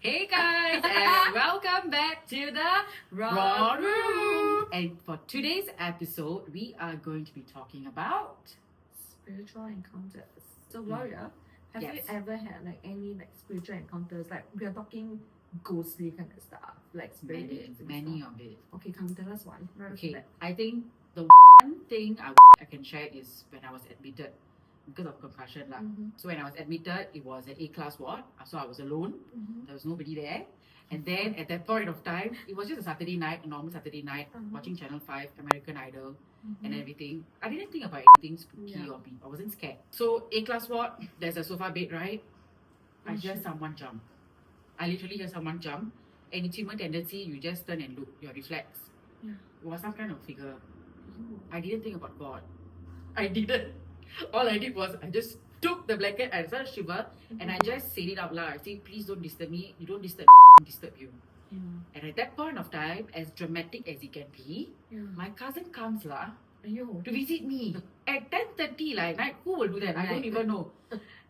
Hey guys, and welcome back to the Raw Room. And for today's episode, we are going to be talking about spiritual encounters. So Gloria, have you Yes. ever had like any like spiritual encounters? Like we are talking ghostly kind of stuff, like spirits. many and stuff. of it. Okay, come tell us one. Right off the Okay, bat. I think the one thing I can share is when I was admitted because of concussion. Mhm. So when I was admitted, it was an A-class ward. So I was alone. Mhm. There was nobody there. And then at that point of time, it was just a Saturday night, a normal Saturday night, Uh-huh. watching Channel 5, American Idol, and Mhm. everything. I didn't think about anything spooky Yeah. or I wasn't scared. So A-class ward, there's a sofa bed, right? I Oh, hear shit. someone jump. I literally hear someone jump. And it's human tendency, you just turn and look, your reflex. Yeah. It was some kind of figure. Ew. I didn't think about God. I didn't. All I did was I just took the blanket and started to shiver and I just said it out loud. I said, please don't disturb me. You don't disturb me, disturb you. Yeah. And at that point of time, as dramatic as it can be, Yeah. my cousin comes Aiyo. to visit me at 10:30 like night. Who will do that? I don't Night. even know.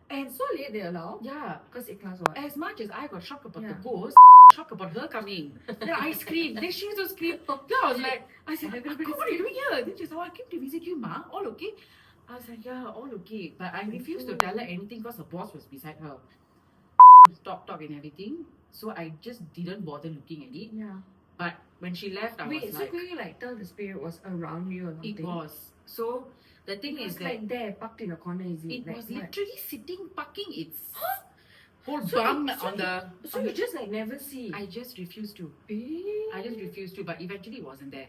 And So late they allow? yeah, Because it class what? as much as I got shocked about the Yeah. ghost, shocked about her coming. Then I screamed. Then she also screamed. Then I was like, I said, Everybody what are you doing here? Then she said, oh, I came to visit you, ma. All okay? I was like, yeah, all okay. But I refused to tell her anything because her boss was beside her. Talk and everything. So I just didn't bother looking at it. Yeah. But when she left, I Wait, was so like, could you like tell the spirit was around you or something? it was. So the thing It is was that like there, parked in a corner, is it? it Like, was what? literally sitting, parking its whole So bum you- so on the. So on you the- just like never see? I just refused to. Eh? I just refused to, but eventually it wasn't there.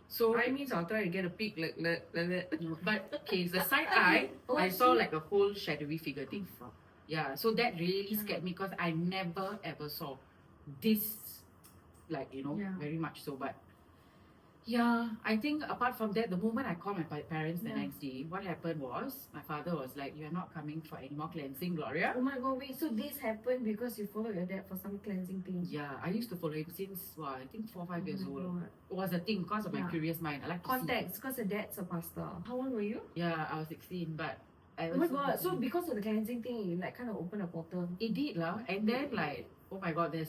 So I means I'll try to get a peek like that. no, but okay, the side eye, Oh, I saw shit. like a whole shadowy figure thing. Yeah, so that really scared me because I never ever saw this, like Yeah. very much so. But yeah, I think apart from that, the moment I called my parents the Yeah. next day, what happened was my father was like, "You are not coming for any more cleansing, Gloria." Oh my god, wait, so this happened because you followed your dad for some cleansing thing? Yeah, I used to follow him since I think 4 or 5 years Oh my old. God. It was a thing because of my Yeah. curious mind. I like to see. Context, because the dad's a pastor. How old were you? Yeah, I was 16, but I Oh was my god, so because of the cleansing thing, you like kind of opened a portal. it did lah. And then like, oh my god, the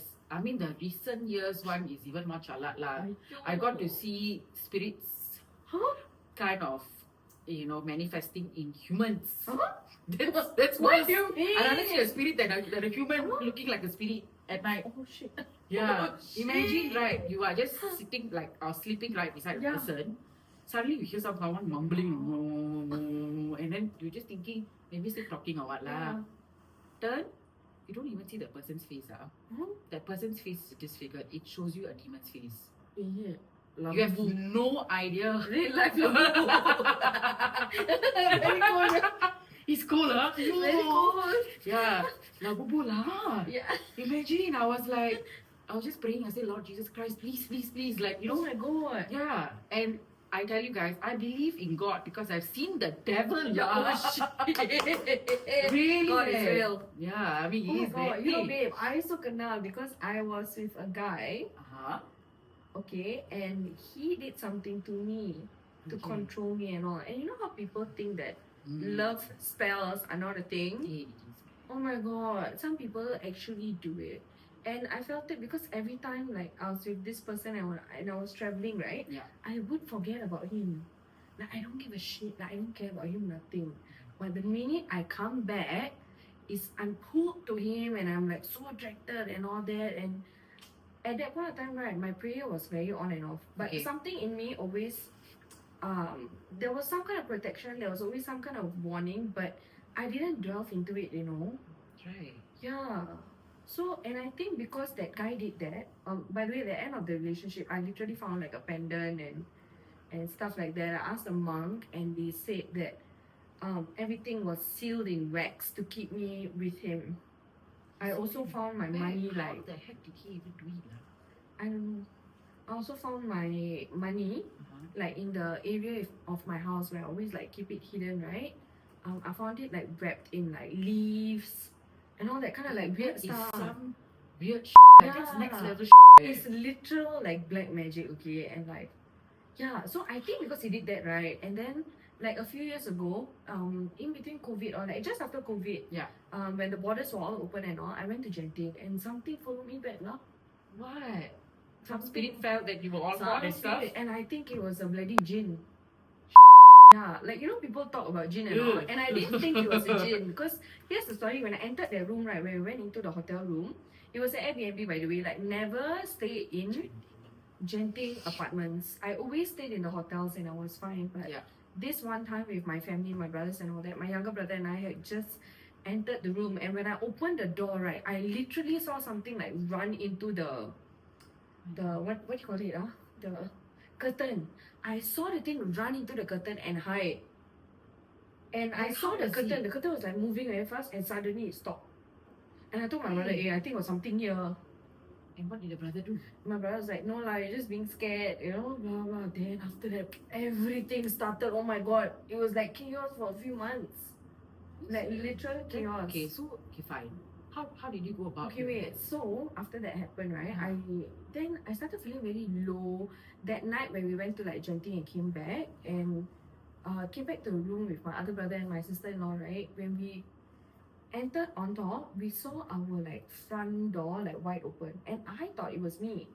recent years one is even more chalat lah. I got to see spirits Huh? kind of, manifesting in humans. Huh? That's What worse. do you mean? I rather see a spirit than a human looking like a spirit at night. Oh shit. Yeah. Oh, shit. Imagine, right, you are just sitting like or sleeping right beside Yeah. a person. Suddenly you hear someone mumbling, and then you're just thinking maybe still talking or what lah. Yeah. Turn, you don't even see the person's face. Huh? That person's face is disfigured. It shows you a demon's face. Yeah. You have no idea. Real life. Very cool. It's cool, huh? Very cool. Yeah. Labubu lah. Yeah. Imagine, I was just praying. I said, Lord Jesus Christ, please, please, please. Like, Oh my god. Yeah. And I tell you guys, I believe in God because I've seen the devil. Yeah. Really? God is real. Yeah, I mean, Oh he my is god, very you know babe, I also kenal because I was with a guy, Uh-huh. okay, and he did something to me to Okay. control me and all. And you know how people think that Mm. love spells are not a thing? It is. Oh my god, some people actually do it. And I felt it because every time like I was with this person and I was traveling, right? Yeah. I would forget about him. Like I don't give a shit. Like I don't care about him, nothing. But the minute I come back, I'm hooked to him and I'm like so attracted and all that. And at that point of time, right, my prayer was very on and off. But Okay. something in me always, there was some kind of protection. There was always some kind of warning, but I didn't delve into it. That's right. Yeah. So, and I think because that guy did that, by the way, at the end of the relationship, I literally found like a pendant and stuff like that. I asked a monk and they said that everything was sealed in wax to keep me with him. I also found my money How like, the heck did he even do it? I don't know. I also found my money like in the area of my house where I always like keep it hidden, right? I found it like wrapped in like leaves and all that kind of like weird That is stuff. some weird like that's Yeah. next level It's literal like black magic, okay, and like yeah. So I think because he did that, right, and then like a few years ago, in between COVID or like just after COVID, Yeah. when the borders were all open and all, I went to Genting and something followed me back, lah. What? Some Something- spirit felt that you were all hot and stuff. And I think it was a bloody jinn. Yeah, like you know, people talk about jinn and all, Ugh. and I didn't think it was a jinn because here's the story. When I entered the room, right, when we went into the hotel room, it was an Airbnb, by the way. Like never stay in Genting apartments. I always stayed in the hotels and I was fine. But Yeah. this one time with my family, my brothers and all that, my younger brother and I had just entered the room, and when I opened the door, right, I literally saw something like run into the what do you call it? The curtain. I saw the thing run into the curtain and hide. And I Like, saw how the does curtain. he- The curtain was like moving very fast, and suddenly it stopped. And I told my brother, Hey. "Hey, I think it was something here." And what did the brother do? My brother was like, "No lah, you're just being scared, you know, blah blah." Then after that, everything started. Oh my god, it was like chaos for a few months, like literal chaos. Okay, so okay, fine. How did you go about? Okay, wait. So after that happened, right? I started feeling very low that night when we went to like Genting and came back came back to the room with my other brother and my sister-in-law. Right, when we entered on top, we saw our like front door like wide open, and I thought it was me.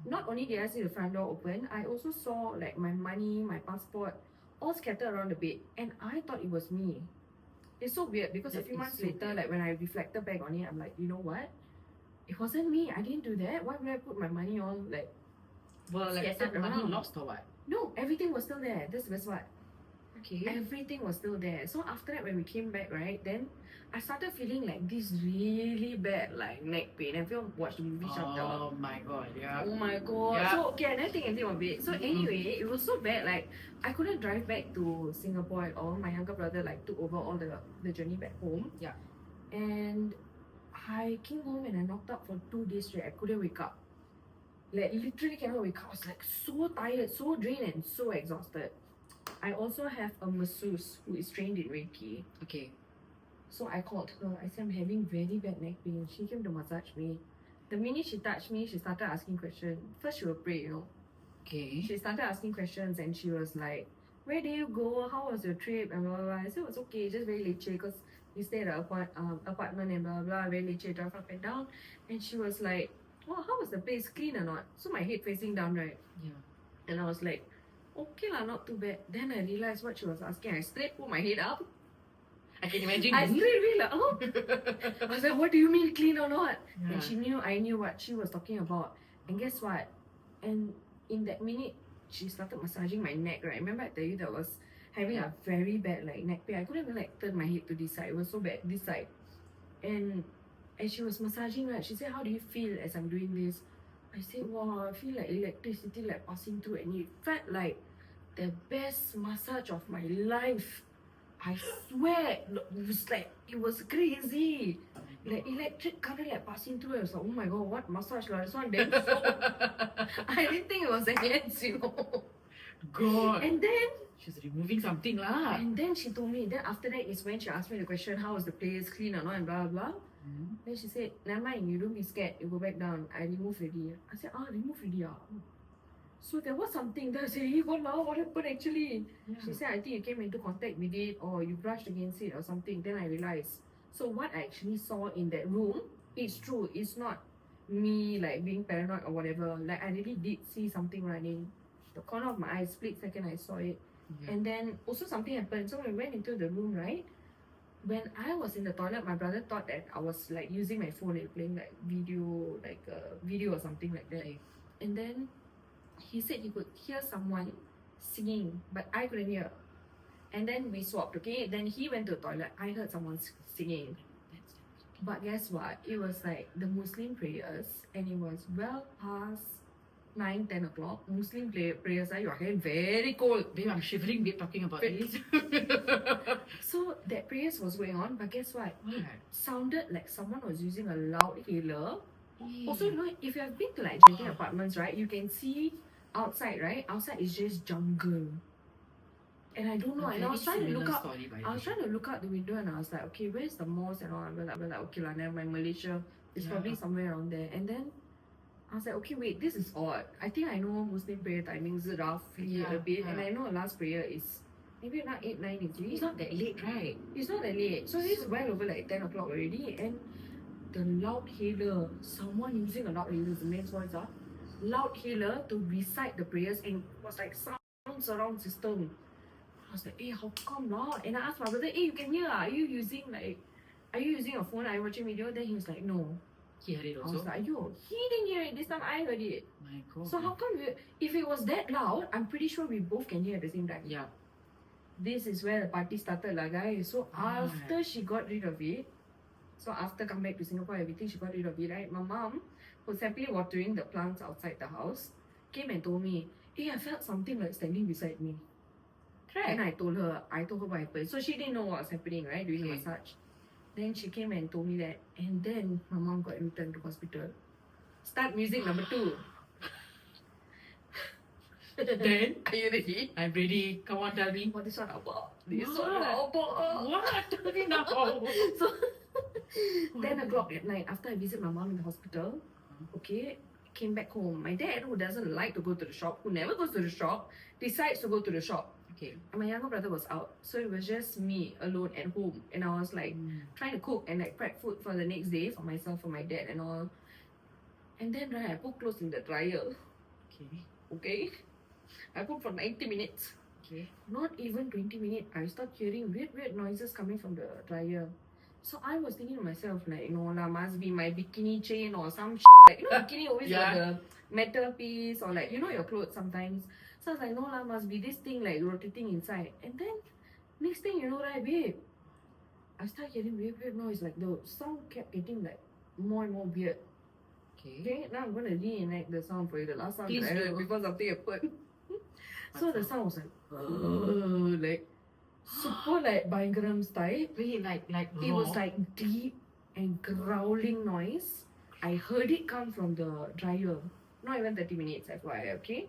Not only did I see the front door open, I also saw like my money, my passport, all scattered around the bed, and I thought it was me. It's so weird because a That few is months so later, weird. like when I reflected back on it, I'm like, you know what? It wasn't me. I didn't do that. Why would I put my money all like? Well, like Scattered some money around. lost or what? No, everything was still there. That's the best part. Okay. Everything was still there. So after that, when we came back, right, then I started feeling like this really bad like neck pain. Have you watched the movie Shut Down? Oh my god, yeah. Oh my god. Yeah. So okay, I never think anything of it. So anyway, it was so bad. Like I couldn't drive back to Singapore at all. My younger brother like took over all the journey back home. Yeah. And I came home and I knocked out for 2 days straight. I couldn't wake up. Like literally cannot wake up. I was like so tired, so drained, and so exhausted. I also have a masseuse who is trained in Reiki. Okay. So I called her. I said I'm having very bad neck pain. She came to massage me. The minute she touched me, she started asking questions. First she will pray, you know. Okay. She started asking questions and she was like, "Where did you go? How was your trip?" And blah blah blah. I said it was okay, just very leceh because we stayed at an apartment and blah blah, very leceh, drive up and down. And she was like, "Oh, how was the place? Clean or not?" So my head facing down, right? Yeah. And I was like, "Okay lah, not too bad." Then I realized what she was asking. I straight put my head up. I can imagine. I straight away like, "Oh." I was like, "What do you mean clean or not?" Yeah. And I knew what she was talking about. And guess what? And in that minute, she started massaging my neck, right? Remember I tell you that I was having a very bad like neck pain. I couldn't even like turn my head to this side. It was so bad, this side. And as she was massaging, right, she said, "How do you feel as I'm doing this?" I said, "Wow, I feel like electricity like passing through," and it felt like the best massage of my life. I swear, it was crazy. Like electric current like passing through. I was like, "Oh my god, what massage lah? This one damn so." I didn't think it was a hands, you know. God. And then She's removing something lah. she told me. Then after that is when she asked me the question, "How was the place? Clean or not?" and blah blah. Hmm. Then she said, "Never mind, you don't be scared. You go back down. I remove already." I said, remove already ah." So there was something there. I said, "Hey, what now? What happened actually?" She said, "I think you came into contact with it or you brushed against it or something." Then I realized. So what I actually saw in that room, it's true. It's not me like being paranoid or whatever. Like I really did see something running. The corner of my eye, split second, I saw it. Yeah. And then also something happened. So when we went into the room, right? When I was in the toilet, my brother thought that I was like using my phone and playing like video or something like that. Okay. And then he said he could hear someone singing, but I couldn't hear. And then we swapped, okay? Then he went to the toilet. I heard someone singing. But guess what? It was like the Muslim prayers, and it was well past 9-10 o'clock. Muslim prayers are your head very cold. Babe, I'm shivering babe talking about Babe. this. So that prayers was going on, but guess what? What? It sounded like someone was using a loud hailer. Also, you know, if you have been to like Genting apartments, right, you can see outside, right? Outside is just jungle. And I don't know. And I was trying to look up. I was trying to look out the window and I was like, okay, where's the mosque and all? I was like, okay, lah, never mind, Malaysia. It's probably Yeah. somewhere around there. And then I was like, okay, wait, this is odd. I think I know Muslim prayer timings roughly Yeah, a bit, and yeah. I know last prayer is maybe not 8, 9 is It's it? not that late, right? It's not that late. So it's well over like 10 o'clock already. And the loud hailer, someone using a loud hailer, the main voice, loud hailer to recite the prayers, and it was like sound surround system. I was like, hey, how come not? And I asked my brother, hey, you can hear, are you using a phone? Are you watching video? Then he was like, no. He had it I was also. like, yo, he didn't hear it. This time I heard it. My God. So how come if it was that loud, I'm pretty sure we both can hear at the same time. Yeah. This is where the party started, lah, guys. So Right. after she got rid of it, so after come back to Singapore, everything, she got rid of it, right? My mom, who's happily watering the plants outside the house, came and told me, hey, I felt something like standing beside me. And I told her what happened. So she didn't know what was happening, right, during the Okay. massage. Then she came and told me that. And then my mom got admitted to hospital. Start music number 2. Then Are you ready? I'm ready. Come on, tell me. What this one about? This What? one about. What? Tell me now. So 10 o'clock at night, after I visit my mom in the hospital, okay, came back home. My dad, who doesn't like to go to the shop, who never goes to the shop, decides to go to the shop. Okay. And my younger brother was out, so it was just me alone at home. And I was like trying to cook and like prep food for the next day for myself, for my dad and all. And then right, I put clothes in the dryer. Okay. Okay, I put for 90 minutes. Okay. Not even 20 minutes, I start hearing weird noises coming from the dryer. So I was thinking to myself, like, no lah, must be my bikini chain or some like, you know, bikini always got the metal piece or like, you know, your clothes sometimes. So I was like, no lah, must be this thing like rotating inside. And then next thing you know, right, babe, I start hearing weird noise. Like the sound kept getting like more and more weird. Okay. Okay, now I'm gonna reenact the sound for you. The last sound Please that I heard do. before something happened. So the sound was like super like Bhangaram style. Really like It was like deep and growling noise. I heard it come from the dryer. Not even 30 minutes, FYI, okay?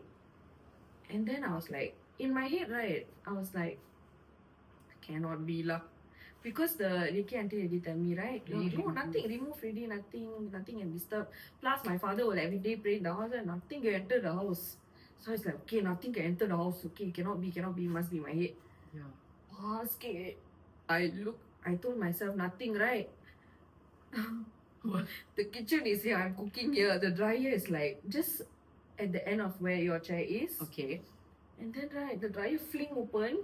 And then I was like, in my head, right, I was like, cannot be lah. Because the Reiki auntie already tell me, right? No, nothing, remove already, nothing can disturb. Plus my father will every day pray in the house and nothing can enter the house. So it's like, okay, nothing can enter the house. Okay, cannot be, must be my head. Yeah. Oh, scared. I told myself nothing, right? What? The kitchen is here, I'm cooking here. The dryer is like just at the end of where your chair is. Okay. And then right, the dryer fling open,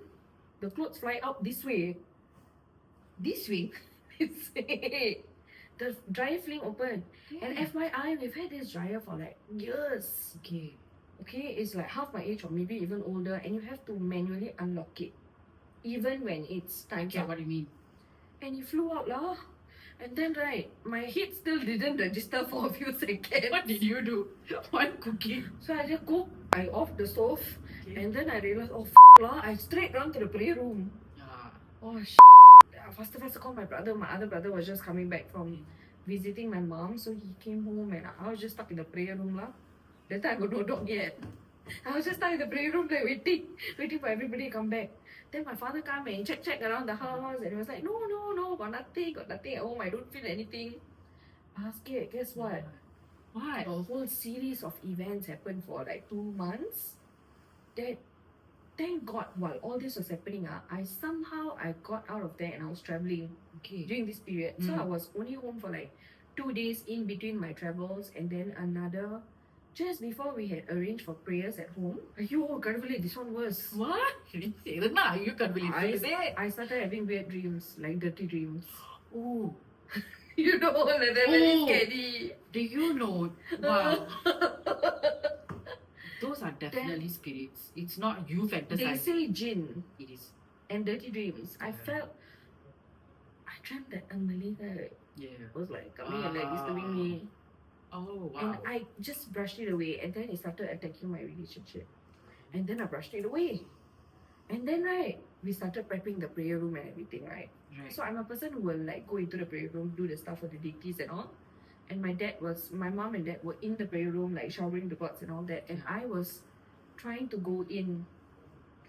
the clothes fly out this way. This way? This way. The dryer fling open. And FYI, we've had this dryer for like years. Okay. Okay, it's like half my age or maybe even older, and you have to manually unlock it. Even when it's I time get up. what you mean. And it flew out lah. And then right, my head still didn't register for a few seconds. What did you do? One cooking. So I just cook, I off the stove, Okay. and then I realized, oh lah, I straight run to the prayer room. Yeah. Oh faster call my brother. My other brother was just coming back from visiting my mom, so he came home and I was just stuck in the prayer room lah. That time I got no dog yet. I was just stuck in the prayer room like waiting for everybody to come back. Then my father come and check around the house and he was like, no, got nothing at home, I don't feel anything. I was scared. Guess what? What? A whole series of events happened for like 2 months. That, thank God, while all this was happening, I got out of there and I was traveling Okay. during this period. So I was only home for like 2 days in between my travels, and then another just before we had arranged for prayers at home. Ayyo, கடவுளே, this one was. What? You can't believe it. I started having weird dreams, like dirty dreams. Oh. You know, like they're very Oh. scary. Do you know? Wow. Those are definitely spirits. It's not you They fantasizing. say jinn It is. and dirty dreams. I Yeah. dreamt that a Malay guy Yeah. was like coming and like disturbing me. Oh, wow. And I just brushed it away, and then it started attacking my relationship. And then I brushed it away. And then right, we started prepping the prayer room and everything, right? Right. So I'm a person who will like go into the prayer room, do the stuff for the deities and all. And my mom and dad were in the prayer room, like showering the gods and all that. And I was trying to go in.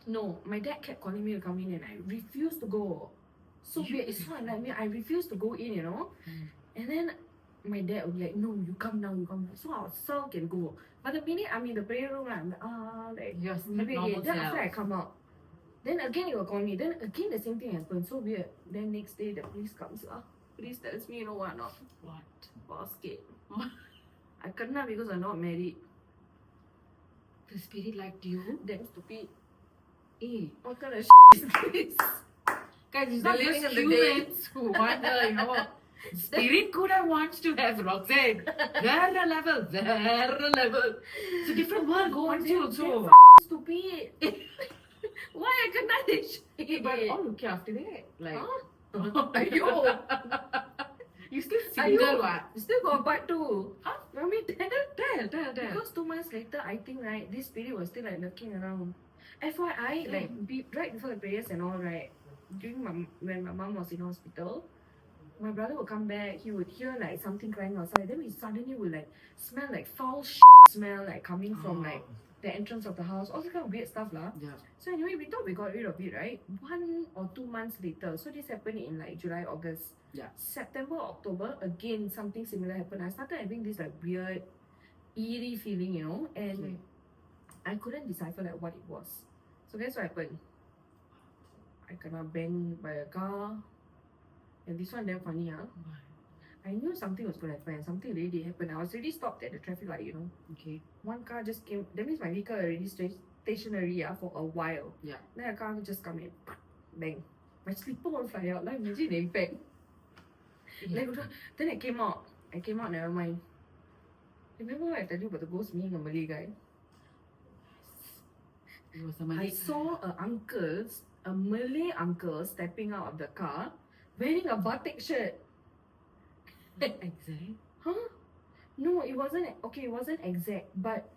No, my dad kept calling me to come in and I refused to go. So weird. It's not like me. I refused to go in, you know. And then my dad would be like, no, you come now. So I was sulk and go. But the minute I'm in the prayer room, I'm like, Yes, maybe normal then after I self. come out, Then again he will call me. Then again the same thing happens. So weird. Then next day the police comes. Police tells me, you know what not? What? Basket. I kena because I'm not married. The spirit liked you? Damn stupid. Eh. What kind of is this? Guys, it's The not living just in the day. humans who want her, you know. Spirit could have wants to have Roxanne. Vera level, Vera level. It's a different world. Go on you also. Stupid. Why I kena this shit? But all okay after that. Like, Huh? Aiyo. you still single, Aiyo. what? Still got part two. Huh? Want me to Tell. Because 2 months later, I think right, this spirit was still like lurking around. FYI, Damn. like right before the prayers and all, right, when my mom was in hospital, my brother would come back. He would hear like something crying outside. Then we suddenly would like smell like foul smell like coming from like the entrance of the house. All this kind of weird stuff lah. Yeah. So anyway, we thought we got rid of it, right? 1 or 2 months later. So this happened in like July, August. Yeah. September, October, again something similar happened. I started having this like weird, eerie feeling, you know, and Okay. I couldn't decipher like what it was. So guess what happened? I kena banged by a car. And this one damn funny, huh? I knew something was gonna happen. Something really did happen. I was already stopped at the traffic light, you know. Okay. One car just came. That means my vehicle already stationary for a while. Yeah. Then a car just come in, bang. My slipper won't fly out. Like imagine the impact. Yeah. Then I came out. Never mind. Remember what I told you about the ghost meeting a Malay guy? It was a Malay I saw a Malay uncle stepping out of the car wearing a batik shirt. Exact. Huh? No, it wasn't. Okay, it wasn't exact. But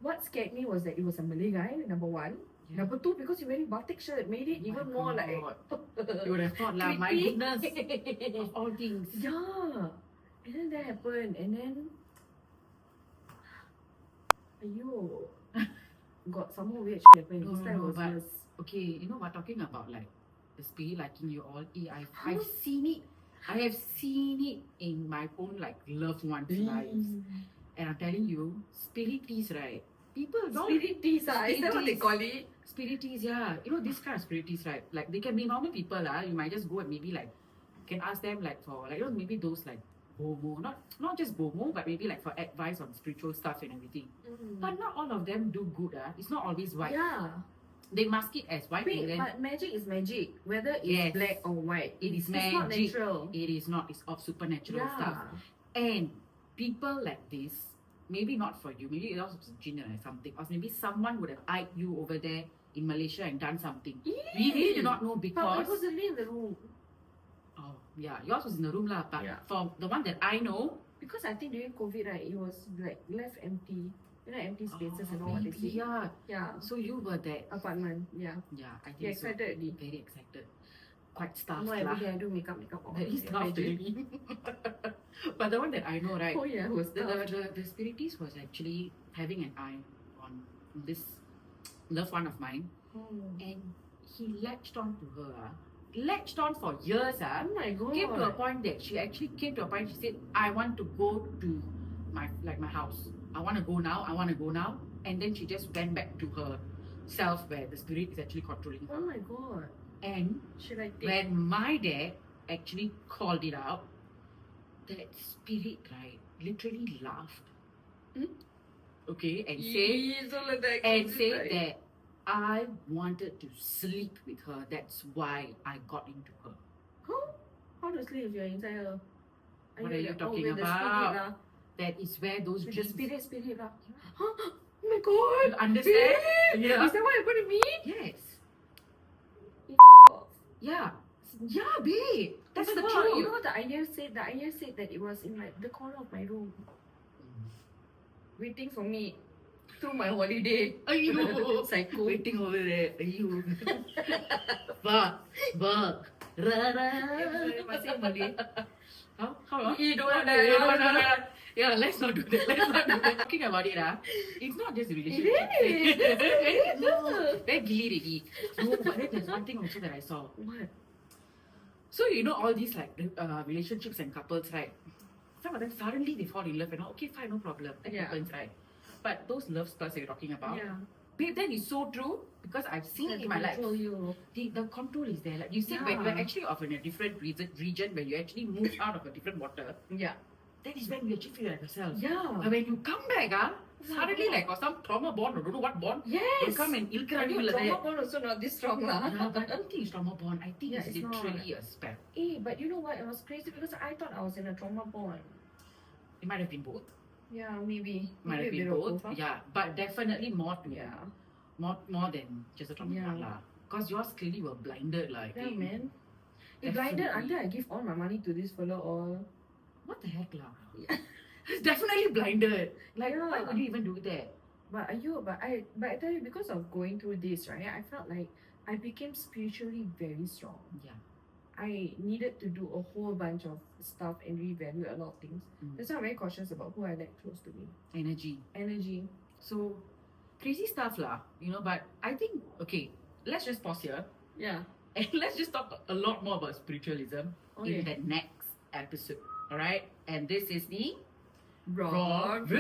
what scared me was that it was a Malay guy, number one. Yeah. Number two, because he wearing batik shirt, made it Oh my even more like. You would have thought, like, my creepy. goodness, of all things. Yeah. And then that happened. And then. Ayo. Got some more weird shit happened. No, This no, time no, was but- worse. Okay, you know what, talking about like the spirit liking you all, I've Huh? seen it. I have seen it in my own like loved ones' lives. And I'm telling you, spirities, right? People don't Spirities, is that what they Spirities. call it? spirities, yeah. You know, this kind of spirities, right? Like they can be normal people, you might just go and maybe like can ask them like for like, you know, maybe those like bomo, not just bomo, but maybe like for advice on spiritual stuff and everything. But not all of them do good, It's not always white. Yeah. They mask it as white and Wait, then but magic is magic, whether it's Yes. black or white. It is It's not magic. natural. it is not, it's of supernatural Yeah. stuff. And people like this, maybe not for you, maybe it was a jinn or something, or maybe someone would have eyed you over there in Malaysia and done something. We really do not know But because it was only in the room. oh yeah, yours was in the room lah. But Yeah. for the one that I know, Because I think during COVID, right, it was like left empty. You know, empty spaces and all what they maybe, say. yeah. Yeah. So you were there. Apartment. Yeah. Yeah, I You think so. excited already? Very excited. Quite stuffed No, lah. every day I do makeup. all Very that. stuffed Imagine. already. But the one that I know, right? Oh yeah, it was The spiritus was actually having an eye on this loved one of mine, and he latched on to her. Latched on for years. Oh my god. Came to a point that she actually came to a point. She said, "I want to go to my house. I want to go now. And then she just went back to her self, where the spirit is actually controlling Oh her. my god. And Should I take? when my dad actually called it out, that spirit, right, literally laughed. Hmm? Okay, and said that I wanted to sleep with her. That's why I got into her. Huh? How to sleep if you're inside her? What are you like, talking with the about? spirit lah. That is where those With the dreams. spirit lah. Huh? Oh my god. You understand? Babe, Yeah. Is that what happened to me? Yes. Off. Yeah. Yeah, babe. That's Oh my the god, truth. You know what the ayah said? The ayah said that it was in the corner of my room, waiting for me through my holiday. Ayyo. Psycho. Waiting over there. Ayyo. Ba. Ra. Masih Malay. How? You don't No, want that. Yeah, let's not do that. Talking about it, it's not just a It relationship. is. No, very gilly ready. No, but then there's one thing also that I saw. What? So you know all these like relationships and couples, right? Some of them suddenly they fall in love and all. Okay, fine, no problem. That Yeah. happens, right? But those love spells that you're talking about, Yeah. Babe, that is so true because I've seen it in my life. Control you. The control is there. Like you said, when Yeah. you're actually of in a different region, when you actually move out of a different water, Yeah. that is when you actually feel like yourself. Yeah. But when you come back, suddenly yeah. like or some trauma bond or don't know what bond will Yes. come and I ilkaradi think will trauma there. bond also not this strong lah. Yeah, but I don't think it's trauma bond. I think Yeah, it's it's not. literally a spell. But you know what? It was crazy because I thought I was in a trauma bond. It might have been both. Yeah, maybe. Might Maybe have a been bit of both. huh? Yeah, but definitely more to Yeah. more than just a trauma Yeah. bond lah. Because yours clearly were blinded like. Yeah, man. It blinded until I give all my money to this fellow all. What the heck lah? Yeah. It's definitely blinded. Like Yeah. why would you even do that? But I tell you, because of going through this, right, I felt like I became spiritually very strong. Yeah. I needed to do a whole bunch of stuff and revalue a lot of things. Mm. That's why I'm very cautious about who I let close to me. Energy. Energy. So crazy stuff lah, but I think okay, let's just pause here Yeah. and let's just talk a lot more about spiritualism Okay. in the next episode. Alright? And this is the Raw Raw View.